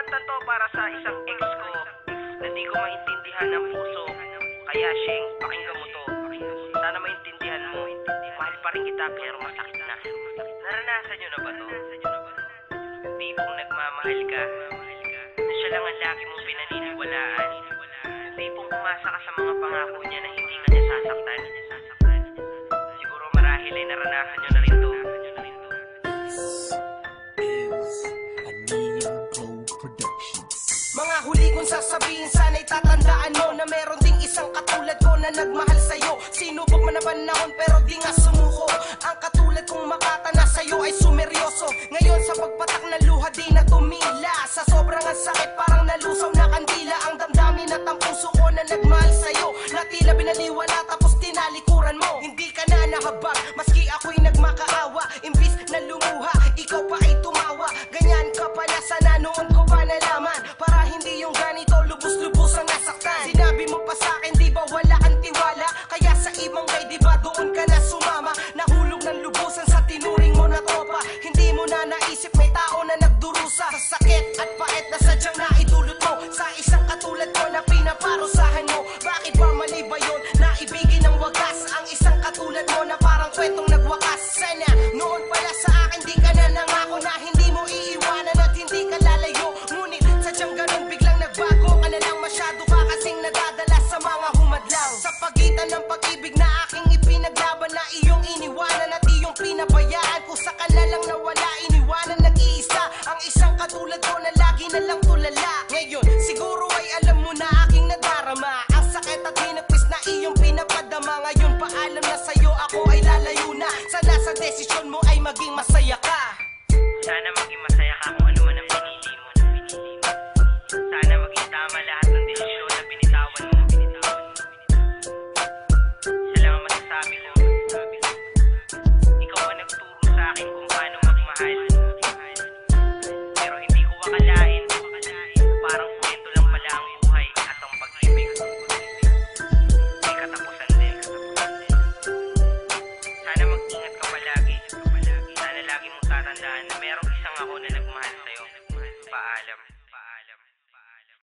kanta to para sa isang ex ko na di ko maintindihan ng puso. Kaya Sheng, pakinggan mo to. Sana maintindihan mo. Mahal pa rin kita pero masakit na. Naranasan nyo na ba to? Tipong nagmamahal ka na siya lang ang lagi mong pinaniniwalaan. Tipong umasa ka sa mga pangako niya na hindi ka niya sasaktan. Siguro marahil ay naranasan nyo na rin to. Mga huli kong sasabihin, sana'y tatandaan mo na meron ding isang katulad ko na nagmahal sa'yo. Sinubok man na panahon pero di nga sumuko. Ang katulad kong makatana sa'yo ay sumeryoso. Ngayon sa pagpatak ng luha di na tumila. Sa sobrang ang sakit parang nalusaw na kandila. Ang damdamin at ang puso ko na nagmahal sa'yo, na tila binaliwala tapos tinalikuran mo. Hindi ka na nahabag maski ako'y nagmakaawa. Imbis na lumuha, ikaw pa ay tumawa. Ganyan ka pala, sana noon ko pa nalaman. Para hindi yung ganito lubos-lubos ang nasaktan. Sinabi mo pa sa'kin di ba wala kang tiwala? Kaya sa ibang gay di ba doon ka na sumama? Nahulog ng lubusan sa tinuring mo na tropa. Hindi mo na naisip may tao na nagdurusa. Sa sakit at pait na sadyang naidulot mo sa isang katulad ko na pinaparusahan mo. Bakit ba mali ba yun? Naibigin ng wagas ang isang katulad mo na parang kwentong nagwakas. Sana noon pala sa akin di ka na nangako na hindi mo iiwanan at hindi ka lalayo. Ngunit sadyang ganun biglang nagbago ka na lang, masyado ka kasing nadadala sa mga humadlang. Sa pagitan ng